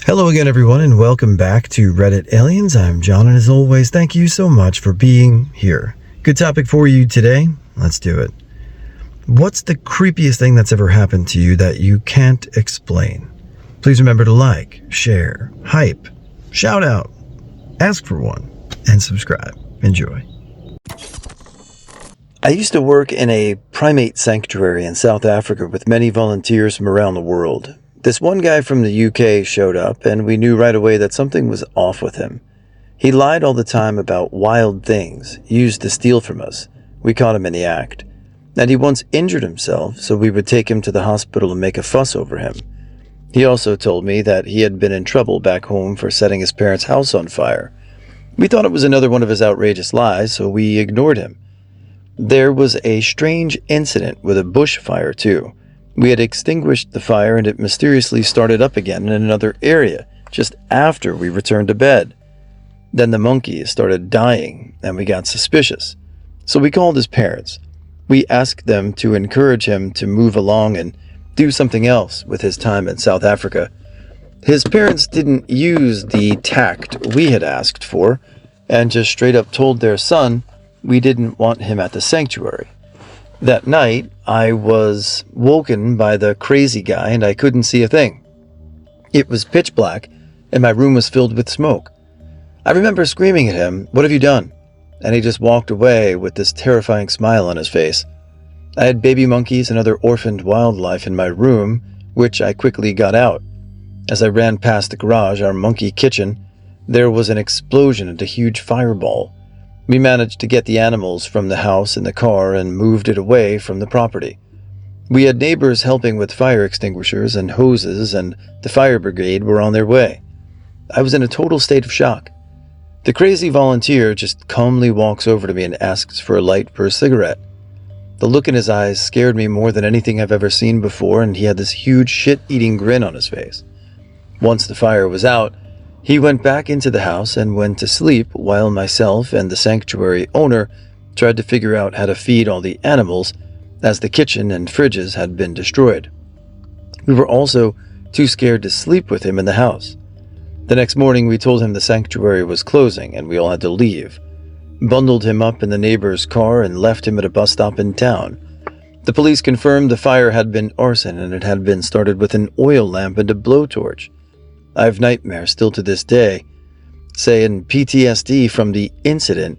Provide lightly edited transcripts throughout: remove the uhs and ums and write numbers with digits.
Hello again, everyone, and welcome back to Reddit Aliens. I'm John, and as always, thank you so much for being here. Good topic for you today. Let's do it. What's the creepiest thing that's ever happened to you that you can't explain? Please remember to like, share, hype, shout out, ask for one, and subscribe. Enjoy. I used to work in a primate sanctuary in South Africa with many volunteers from around the world. This one guy from the UK showed up, and we knew right away that something was off with him. He lied all the time about wild things, used to steal from us. We caught him in the act. And he once injured himself, so we would take him to the hospital and make a fuss over him. He also told me that he had been in trouble back home for setting his parents' house on fire. We thought it was another one of his outrageous lies, so we ignored him. There was a strange incident with a bushfire, too. We had extinguished the fire and it mysteriously started up again in another area, just after we returned to bed. Then the monkeys started dying, and we got suspicious. So we called his parents. We asked them to encourage him to move along and do something else with his time in South Africa. His parents didn't use the tact we had asked for, and just straight up told their son we didn't want him at the sanctuary. That night, I was woken by the crazy guy and I couldn't see a thing. It was pitch black and my room was filled with smoke. I remember screaming at him, "What have you done?" And he just walked away with this terrifying smile on his face. I had baby monkeys and other orphaned wildlife in my room, which I quickly got out. As I ran past the garage, our monkey kitchen, there was an explosion and a huge fireball. We managed to get the animals from the house in the car and moved it away from the property. We had neighbors helping with fire extinguishers and hoses, and the fire brigade were on their way. I was in a total state of shock. The crazy volunteer just calmly walks over to me and asks for a light for a cigarette. The look in his eyes scared me more than anything I've ever seen before, and he had this huge shit-eating grin on his face. Once the fire was out, he went back into the house and went to sleep while myself and the sanctuary owner tried to figure out how to feed all the animals, as the kitchen and fridges had been destroyed. We were also too scared to sleep with him in the house. The next morning we told him the sanctuary was closing and we all had to leave. Bundled him up in the neighbor's car and left him at a bus stop in town. The police confirmed the fire had been arson and it had been started with an oil lamp and a blowtorch. I have nightmares still to this day, saying PTSD from the incident.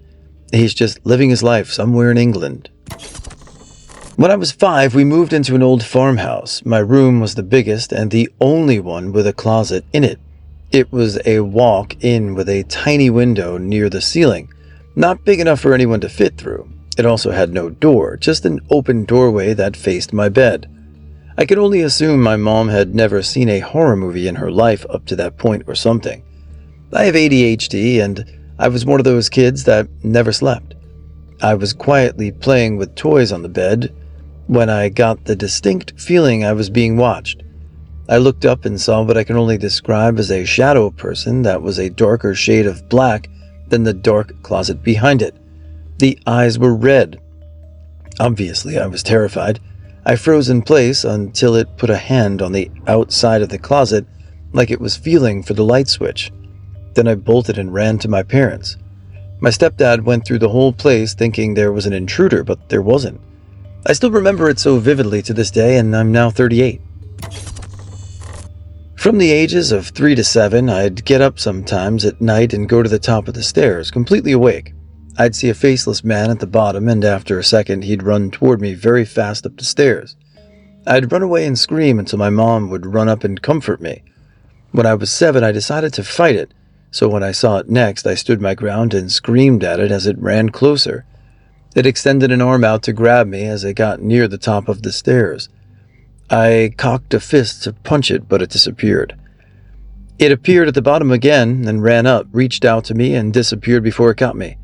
He's just living his life somewhere in England. When I was 5, we moved into an old farmhouse. My room was the biggest and the only one with a closet in it. It was a walk-in with a tiny window near the ceiling, not big enough for anyone to fit through. It also had no door, just an open doorway that faced my bed. I could only assume my mom had never seen a horror movie in her life up to that point or something. I have ADHD, and I was one of those kids that never slept. I was quietly playing with toys on the bed when I got the distinct feeling I was being watched. I looked up and saw what I can only describe as a shadow person that was a darker shade of black than the dark closet behind it. The eyes were red. Obviously, I was terrified. I froze in place until it put a hand on the outside of the closet like it was feeling for the light switch. Then I bolted and ran to my parents. My stepdad went through the whole place thinking there was an intruder, but there wasn't. I still remember it so vividly to this day, and I'm now 38. From the ages of 3 to 7, I'd get up sometimes at night and go to the top of the stairs, completely awake. I'd see a faceless man at the bottom, and after a second, he'd run toward me very fast up the stairs. I'd run away and scream until my mom would run up and comfort me. When I was 7, I decided to fight it, so when I saw it next, I stood my ground and screamed at it as it ran closer. It extended an arm out to grab me as it got near the top of the stairs. I cocked a fist to punch it, but it disappeared. It appeared at the bottom again and ran up, reached out to me, and disappeared before it got me.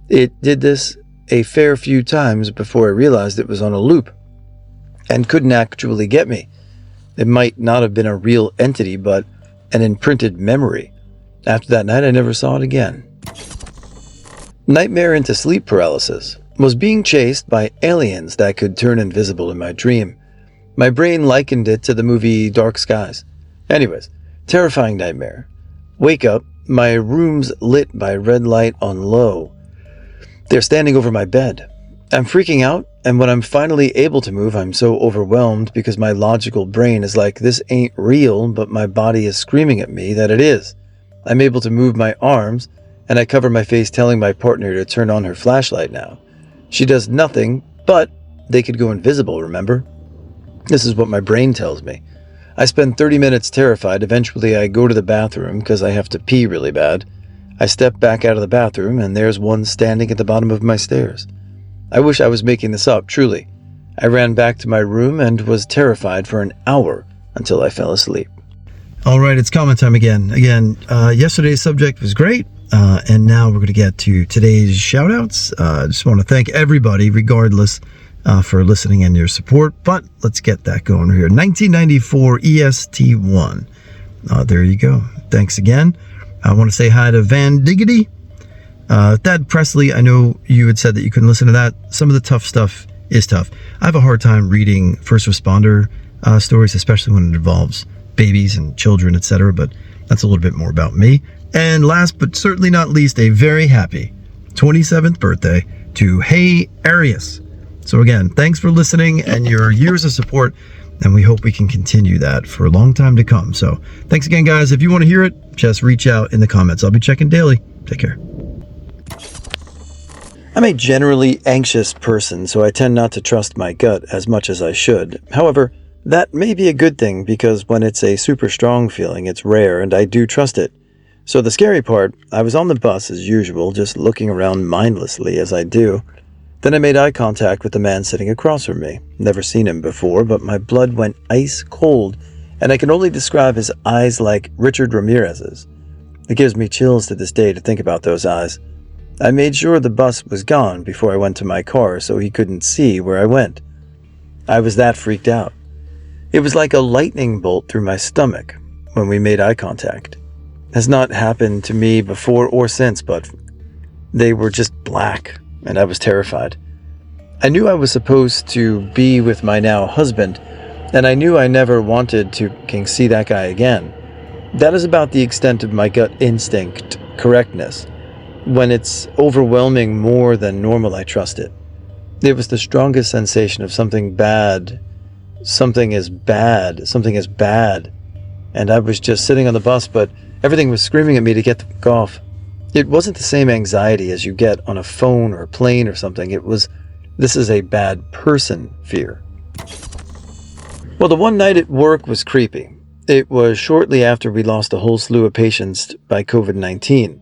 It did this a fair few times before I realized it was on a loop and couldn't actually get me. It might not have been a real entity, but an imprinted memory. After that night, I never saw it again. Nightmare into sleep paralysis. Was being chased by aliens that could turn invisible in my dream. My brain likened it to the movie Dark Skies. Anyways, Terrifying nightmare. Wake up, my room's lit by red light on low. They're standing over my bed. I'm freaking out, and when I'm finally able to move, I'm so overwhelmed because my logical brain is like, this ain't real, but my body is screaming at me that it is. I'm able to move my arms, and I cover my face telling my partner to turn on her flashlight now. She does nothing, but they could go invisible, remember? This is what my brain tells me. I spend 30 minutes terrified. Eventually I go to the bathroom because I have to pee really bad. I step back out of the bathroom, and there's one standing at the bottom of my stairs. I wish I was making this up, truly. I ran back to my room and was terrified for an hour until I fell asleep. All right, it's comment time again. Yesterday's subject was great, and now we're going to get to today's shout-outs. I just want to thank everybody, regardless, for listening and your support, but let's get that going here. 1994 EST1. There you go. Thanks again. I want to say hi to Van Diggity. Thad Presley, I know you had said that you couldn't listen to that. Some of the tough stuff is tough. I have a hard time reading first responder stories, especially when it involves babies and children, etc., but that's a little bit more about me. And last but certainly not least, a very happy 27th birthday to Hey Arius. So again, thanks for listening and your years of support, and we hope we can continue that for a long time to come. So thanks again, guys. If you want to hear it, just reach out in the comments. I'll be checking daily. Take care. I'm a generally anxious person, so I tend not to trust my gut as much as I should. However, that may be a good thing because when it's a super strong feeling, it's rare and I do trust it. So the scary part, I was on the bus as usual, just looking around mindlessly as I do. Then I made eye contact with the man sitting across from me. Never seen him before, but my blood went ice cold, and I can only describe his eyes like Richard Ramirez's. It gives me chills to this day to think about those eyes. I made sure the bus was gone before I went to my car so he couldn't see where I went. I was that freaked out. It was like a lightning bolt through my stomach when we made eye contact. Has not happened to me before or since, but they were just black, and I was terrified. I knew I was supposed to be with my now husband, and I knew I never wanted to see that guy again. That is about the extent of my gut instinct correctness. When it's overwhelming more than normal, I trust it. It was the strongest sensation of something bad. Something is bad. And I was just sitting on the bus, but everything was screaming at me to get the fuck off. It wasn't the same anxiety as you get on a phone or a plane or something. This is a bad person fear. Well, the one night at work was creepy. It was shortly after we lost a whole slew of patients by COVID-19.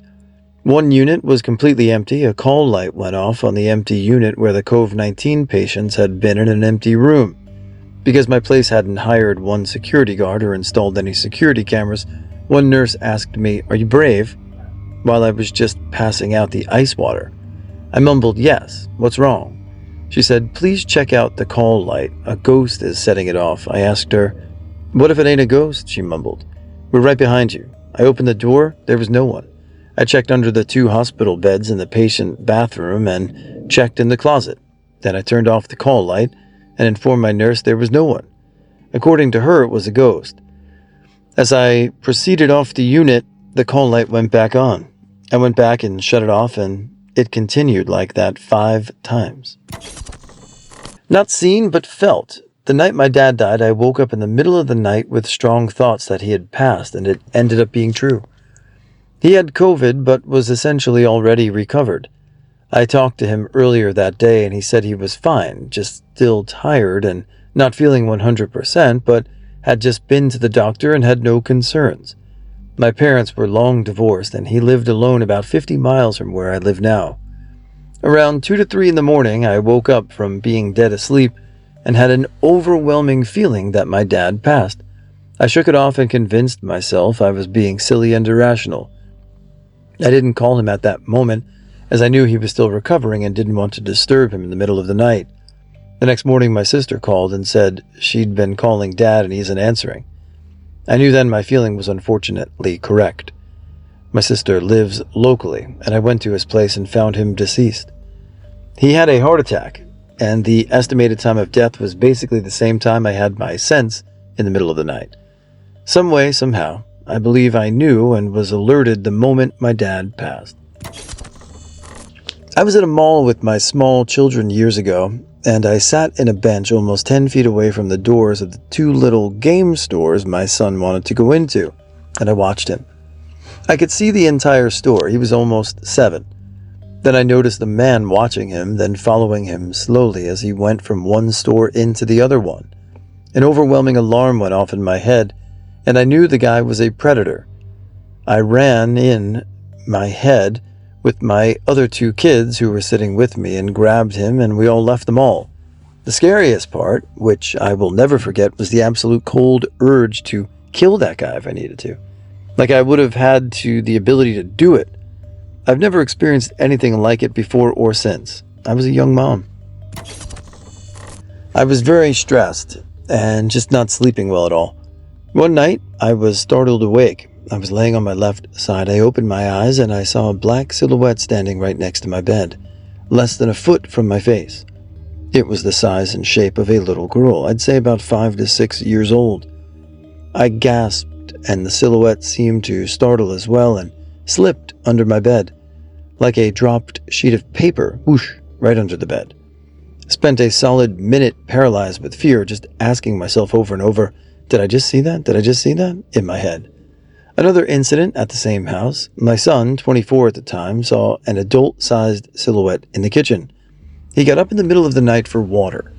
One unit was completely empty. A call light went off on the empty unit where the COVID-19 patients had been in an empty room. Because my place hadn't hired one security guard or installed any security cameras, one nurse asked me, "Are you brave?" while I was just passing out the ice water. I mumbled, "Yes, what's wrong?" She said, "Please check out the call light. A ghost is setting it off." I asked her, "What if it ain't a ghost?" She mumbled. "We're right behind you." I opened the door. There was no one. I checked under the 2 hospital beds in the patient bathroom and checked in the closet. Then I turned off the call light and informed my nurse there was no one. According to her, it was a ghost. As I proceeded off the unit, the call light went back on. I went back and shut it off, and it continued like that 5 times. Not seen, but felt. The night my dad died, I woke up in the middle of the night with strong thoughts that he had passed, and it ended up being true. He had COVID, but was essentially already recovered. I talked to him earlier that day, and he said he was fine, just still tired and not feeling 100%, but had just been to the doctor and had no concerns. My parents were long divorced, and he lived alone about 50 miles from where I live now. Around 2 to 3 in the morning, I woke up from being dead asleep and had an overwhelming feeling that my dad passed. I shook it off and convinced myself I was being silly and irrational. I didn't call him at that moment, as I knew he was still recovering and didn't want to disturb him in the middle of the night. The next morning, my sister called and said she'd been calling Dad and he isn't answering. I knew then my feeling was unfortunately correct. My sister lives locally, and I went to his place and found him deceased. He had a heart attack, and the estimated time of death was basically the same time I had my sense in the middle of the night. Some way, somehow, I believe I knew and was alerted the moment my dad passed. I was at a mall with my small children years ago, and I sat in a bench almost 10 feet away from the doors of the two little game stores my son wanted to go into, and I watched him. I could see the entire store. He was almost 7. Then I noticed a man watching him, then following him slowly as he went from one store into the other one. An overwhelming alarm went off in my head, and I knew the guy was a predator. I ran in my head with my other 2 kids who were sitting with me and grabbed him, and we all left the mall. The scariest part, which I will never forget, was the absolute cold urge to kill that guy if I needed to. Like I would have had the ability to do it. I've never experienced anything like it before or since. I was a young mom. I was very stressed and just not sleeping well at all. One night, I was startled awake. I was laying on my left side. I opened my eyes and I saw a black silhouette standing right next to my bed, less than a foot from my face. It was the size and shape of a little girl, I'd say about 5 to 6 years old. I gasped, and the silhouette seemed to startle as well and slipped under my bed, like a dropped sheet of paper, whoosh, right under the bed. Spent a solid minute paralyzed with fear, just asking myself over and over, did I just see that? Did I just see that? In my head. Another incident at the same house. My son, 24 at the time, saw an adult-sized silhouette in the kitchen. He got up in the middle of the night for water.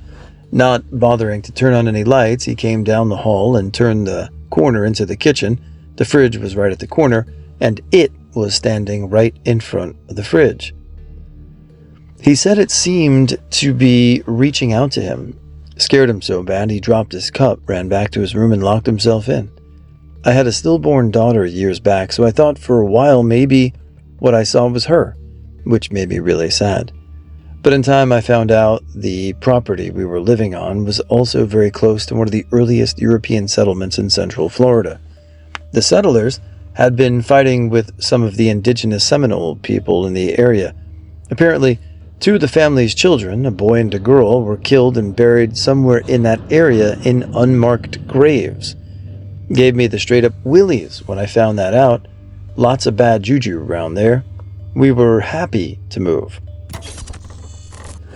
Not bothering to turn on any lights, he came down the hall and turned the corner into the kitchen. The fridge was right at the corner, and it was standing right in front of the fridge. He said it seemed to be reaching out to him. Scared him so bad, he dropped his cup, ran back to his room, and locked himself in. I had a stillborn daughter years back, so I thought for a while maybe what I saw was her, which made me really sad. But in time I found out the property we were living on was also very close to one of the earliest European settlements in central Florida. The settlers had been fighting with some of the indigenous Seminole people in the area. Apparently, 2 of the family's children, a boy and a girl, were killed and buried somewhere in that area in unmarked graves. Gave me the straight-up willies when I found that out. Lots of bad juju around there. We were happy to move.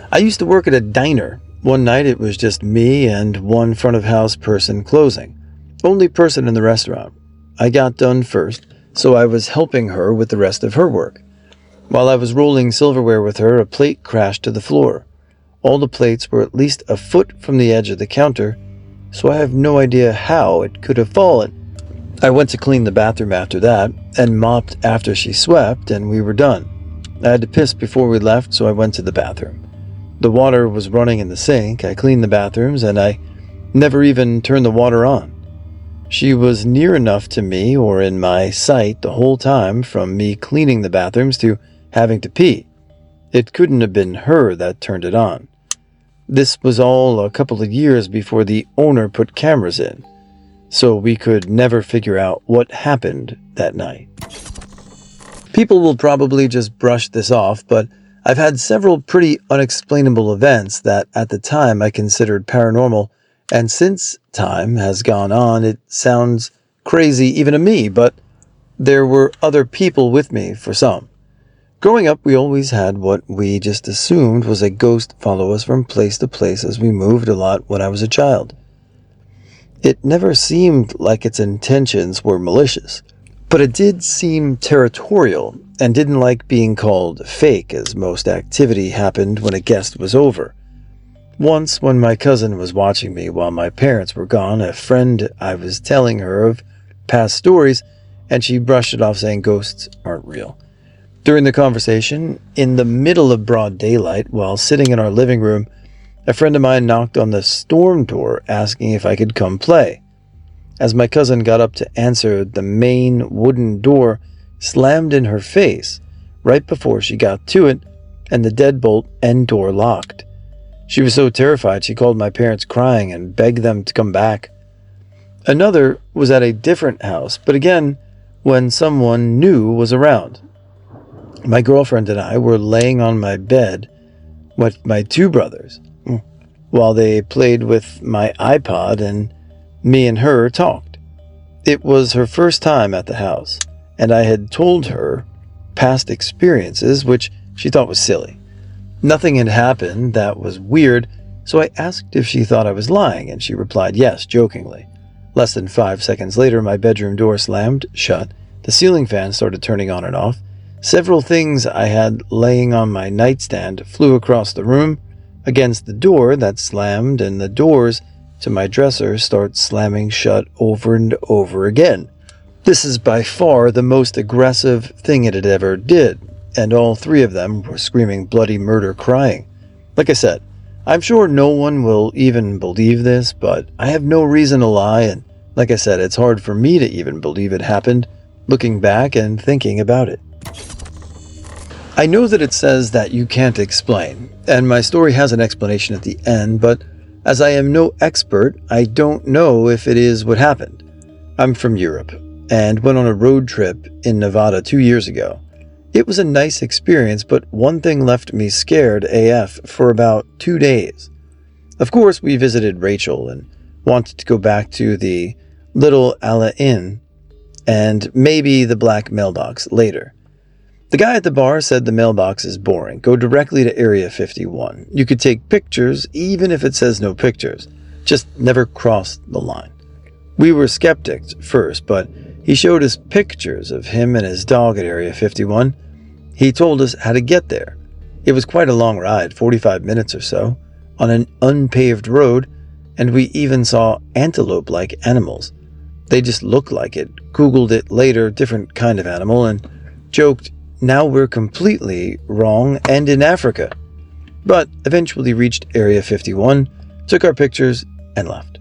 I used to work at a diner. One night it was just me and one front-of-house person closing. Only person in the restaurant. I got done first, so I was helping her with the rest of her work. While I was rolling silverware with her, a plate crashed to the floor. All the plates were at least a foot from the edge of the counter, so I have no idea how it could have fallen. I went to clean the bathroom after that, and mopped after she swept, and we were done. I had to piss before we left, so I went to the bathroom. The water was running in the sink. I cleaned the bathrooms, and I never even turned the water on. She was near enough to me or in my sight the whole time, from me cleaning the bathrooms to having to pee. It couldn't have been her that turned it on. This was all a couple of years before the owner put cameras in, so we could never figure out what happened that night. People will probably just brush this off, but I've had several pretty unexplainable events that at the time I considered paranormal, and since time has gone on, it sounds crazy even to me, but there were other people with me for some. Growing up, we always had what we just assumed was a ghost follow us from place to place as we moved a lot when I was a child. It never seemed like its intentions were malicious, but it did seem territorial and didn't like being called fake, as most activity happened when a guest was over. Once, when my cousin was watching me while my parents were gone, a friend I was telling her of past stories, and she brushed it off saying ghosts aren't real. During the conversation, in the middle of broad daylight, while sitting in our living room, a friend of mine knocked on the storm door asking if I could come play. As my cousin got up to answer, the main wooden door slammed in her face right before she got to it, and the deadbolt and door locked. She was so terrified she called my parents crying and begged them to come back. Another was at a different house, but again, when someone new was around. My girlfriend and I were laying on my bed with my 2 brothers while they played with my iPod, and me and her talked. It was her first time at the house, and I had told her past experiences, which she thought was silly. Nothing had happened that was weird, so I asked if she thought I was lying, and she replied yes, jokingly. Less than 5 seconds later, my bedroom door slammed shut, the ceiling fan started turning on and off, several things I had laying on my nightstand flew across the room, against the door that slammed, and the doors to my dresser start slamming shut over and over again. This is by far the most aggressive thing it had ever did, and all three of them were screaming bloody murder crying. Like I said, I'm sure no one will even believe this, but I have no reason to lie, and like I said, it's hard for me to even believe it happened, looking back and thinking about it. I know that it says that you can't explain, and my story has an explanation at the end, but as I am no expert, I don't know if it is what happened. I'm from Europe, and went on a road trip in Nevada 2 years ago. It was a nice experience, but one thing left me scared AF for about 2 days. Of course, we visited Rachel and wanted to go back to the Little Ala Inn and maybe the Black Mailbox later. The guy at the bar said the mailbox is boring. Go directly to Area 51. You could take pictures even if it says no pictures. Just never cross the line. We were skeptics first, but he showed us pictures of him and his dog at Area 51. He told us how to get there. It was quite a long ride, 45 minutes or so, on an unpaved road, and we even saw antelope-like animals. They just looked like it. Googled it later, different kind of animal, and joked, now we're completely wrong and in Africa. But eventually reached Area 51, took our pictures, and left.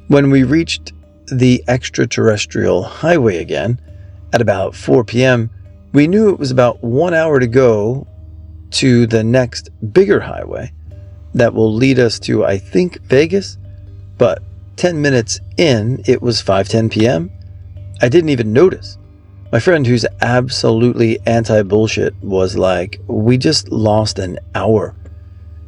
When we reached the extraterrestrial highway again, at about 4 p.m., we knew it was about 1 hour to go to the next bigger highway that will lead us to, I think, Vegas, but 10 minutes in, it was 5:10 p.m. I didn't even notice. My friend, who's absolutely anti-bullshit, was like, we just lost an hour.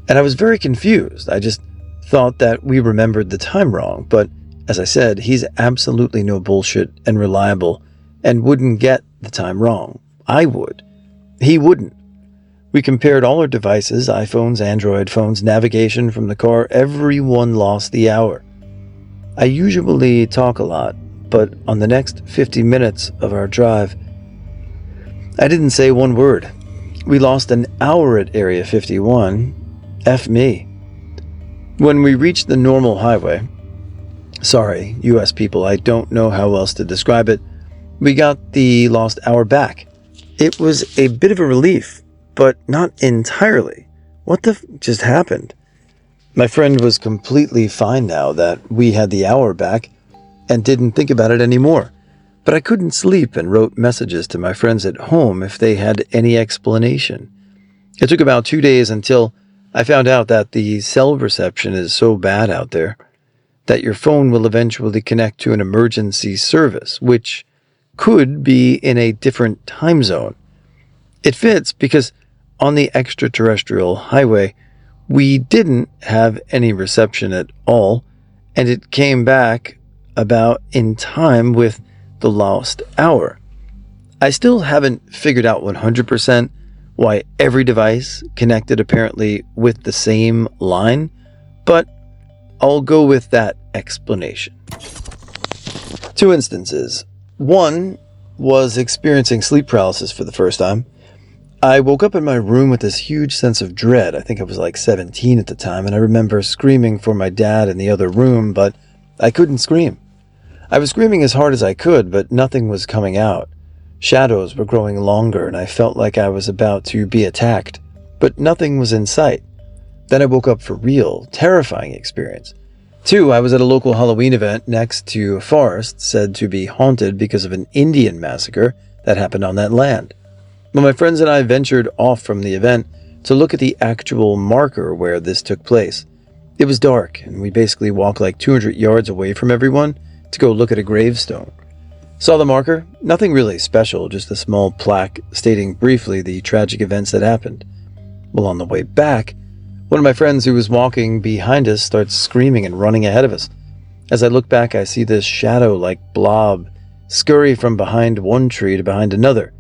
And I was very confused. I just thought that we remembered the time wrong. But as I said, he's absolutely no bullshit and reliable and wouldn't get the time wrong. I would. He wouldn't. We compared all our devices, iPhones, Android phones, navigation from the car. Everyone lost the hour. I usually talk a lot, but on the next 50 minutes of our drive, I didn't say one word. We lost an hour at Area 51. F me. When we reached the normal highway, sorry, US people, I don't know how else to describe it, we got the lost hour back. It was a bit of a relief, but not entirely. What the just happened? My friend was completely fine now that we had the hour back and didn't think about it anymore. But I couldn't sleep and wrote messages to my friends at home if they had any explanation. It took about 2 days until I found out that the cell reception is so bad out there that your phone will eventually connect to an emergency service, which could be in a different time zone. It fits because on the extraterrestrial highway, we didn't have any reception at all, and it came back about in time with the lost hour. I still haven't figured out 100% why every device connected apparently with the same line, but I'll go with that explanation. 2 instances. One was experiencing sleep paralysis for the first time. I woke up in my room with this huge sense of dread. I think I was like 17 at the time, and I remember screaming for my dad in the other room, but I couldn't scream. I was screaming as hard as I could, but nothing was coming out. Shadows were growing longer, and I felt like I was about to be attacked, but nothing was in sight. Then I woke up for real, terrifying experience. 2, I was at a local Halloween event next to a forest said to be haunted because of an Indian massacre that happened on that land. When my friends and I ventured off from the event to look at the actual marker where this took place, it was dark, and we basically walked like 200 yards away from everyone to go look at a gravestone. Saw the marker, nothing really special, just a small plaque stating briefly the tragic events that happened. Well, on the way back, one of my friends who was walking behind us starts screaming and running ahead of us. As I look back, I see this shadow-like blob scurry from behind one tree to behind another.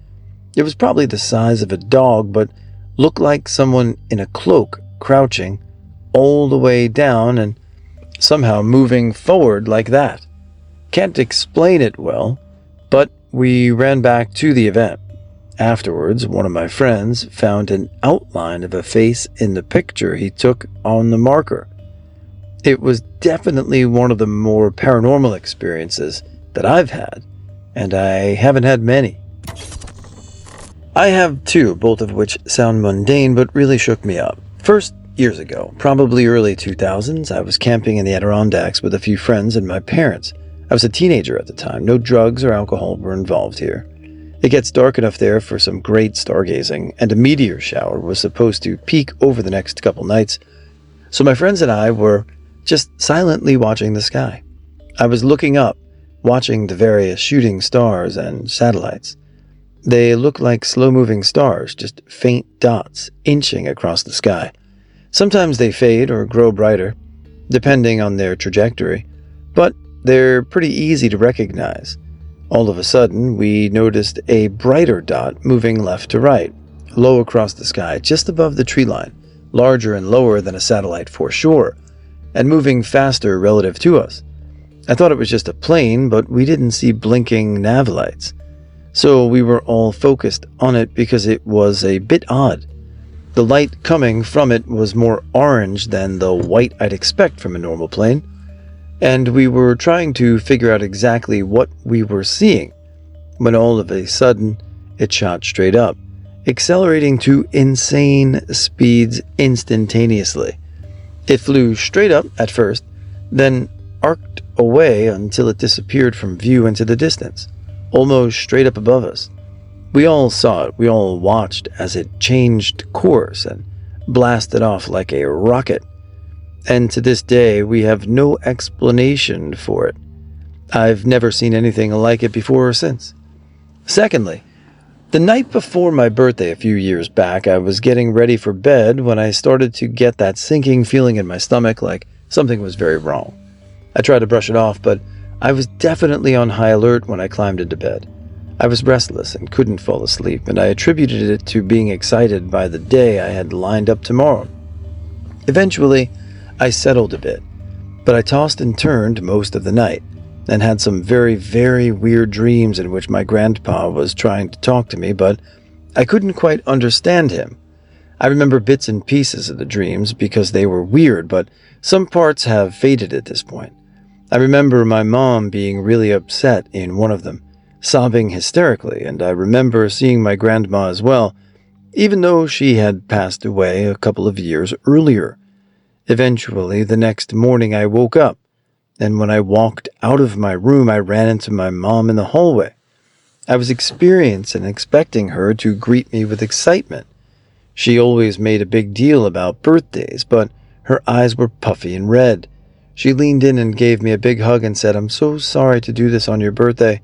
It was probably the size of a dog, but looked like someone in a cloak, crouching all the way down and somehow moving forward like that. Can't explain it well, but we ran back to the event. Afterwards, one of my friends found an outline of a face in the picture he took on the marker. It was definitely one of the more paranormal experiences that I've had, and I haven't had many. I have two, both of which sound mundane but really shook me up. First, years ago, probably early 2000s, I was camping in the Adirondacks with a few friends and my parents. I was a teenager at the time. No drugs or alcohol were involved here. It gets dark enough there for some great stargazing, and a meteor shower was supposed to peak over the next couple nights. So my friends and I were just silently watching the sky. I was looking up, watching the various shooting stars and satellites. They look like slow-moving stars, just faint dots inching across the sky. Sometimes they fade or grow brighter, depending on their trajectory, but they're pretty easy to recognize. All of a sudden, we noticed a brighter dot moving left to right, low across the sky, just above the tree line, larger and lower than a satellite for sure, and moving faster relative to us. I thought it was just a plane, but we didn't see blinking nav lights. So we were all focused on it because it was a bit odd. The light coming from it was more orange than the white I'd expect from a normal plane, and we were trying to figure out exactly what we were seeing, when all of a sudden it shot straight up, accelerating to insane speeds instantaneously. It flew straight up at first, then arced away until it disappeared from view into the distance, almost straight up above us. We all saw it. We all watched as it changed course and blasted off like a rocket. And to this day, we have no explanation for it. I've never seen anything like it before or since. Secondly, the night before my birthday a few years back, I was getting ready for bed when I started to get that sinking feeling in my stomach like something was very wrong. I tried to brush it off, but I was definitely on high alert when I climbed into bed. I was restless and couldn't fall asleep, and I attributed it to being excited by the day I had lined up tomorrow. Eventually, I settled a bit, but I tossed and turned most of the night, and had some very, very weird dreams in which my grandpa was trying to talk to me, but I couldn't quite understand him. I remember bits and pieces of the dreams because they were weird, but some parts have faded at this point. I remember my mom being really upset in one of them, sobbing hysterically, and I remember seeing my grandma as well, even though she had passed away a couple of years earlier. Eventually, the next morning I woke up, and when I walked out of my room, I ran into my mom in the hallway. I was experiencing and expecting her to greet me with excitement. She always made a big deal about birthdays, but her eyes were puffy and red. She leaned in and gave me a big hug and said, "I'm so sorry to do this on your birthday,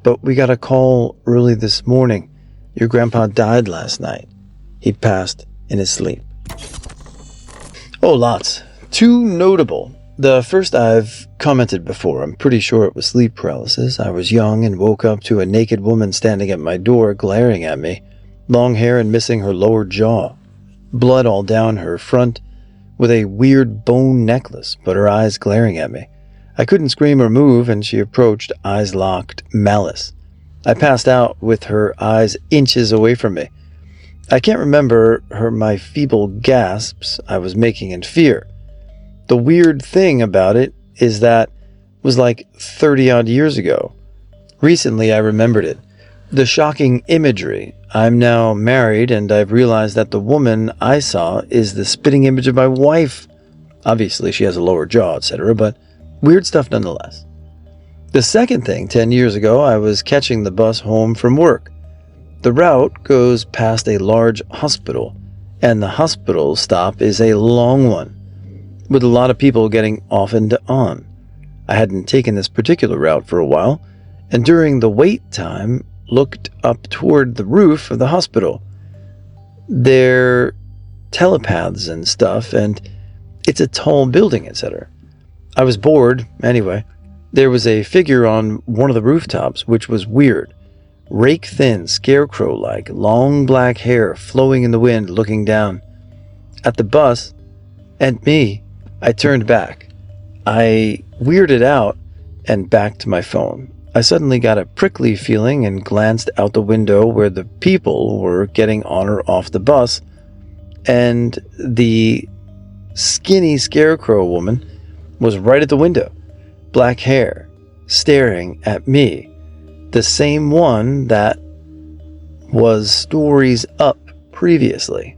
but we got a call early this morning. Your grandpa died last night. He passed in his sleep." Oh, lots. Two notable. The first I've commented before. I'm pretty sure it was sleep paralysis. I was young and woke up to a naked woman standing at my door glaring at me, long hair and missing her lower jaw, blood all down her front, with a weird bone necklace, but her eyes glaring at me. I couldn't scream or move, and she approached, eyes locked, malice. I passed out with her eyes inches away from me. I can't remember my feeble gasps I was making in fear. The weird thing about it is that was like 30-odd years ago. Recently, I remembered it. The shocking imagery. I'm now married, and I've realized that the woman I saw is the spitting image of my wife. Obviously, she has a lower jaw, etc., but weird stuff nonetheless. The second thing, 10 years ago, I was catching the bus home from work. The route goes past a large hospital, and the hospital stop is a long one, with a lot of people getting off and on. I hadn't taken this particular route for a while, and during the wait time, looked up toward the roof of the hospital. They're telepaths and stuff, and it's a tall building, etc. I was bored, anyway. There was a figure on one of the rooftops, which was weird. Rake-thin, scarecrow-like, long black hair flowing in the wind, looking down. At the bus, and me, I turned back. I weirded out and back to my phone. I suddenly got a prickly feeling and glanced out the window where the people were getting on or off the bus, and the skinny scarecrow woman was right at the window, black hair, staring at me, the same one that was stories up previously.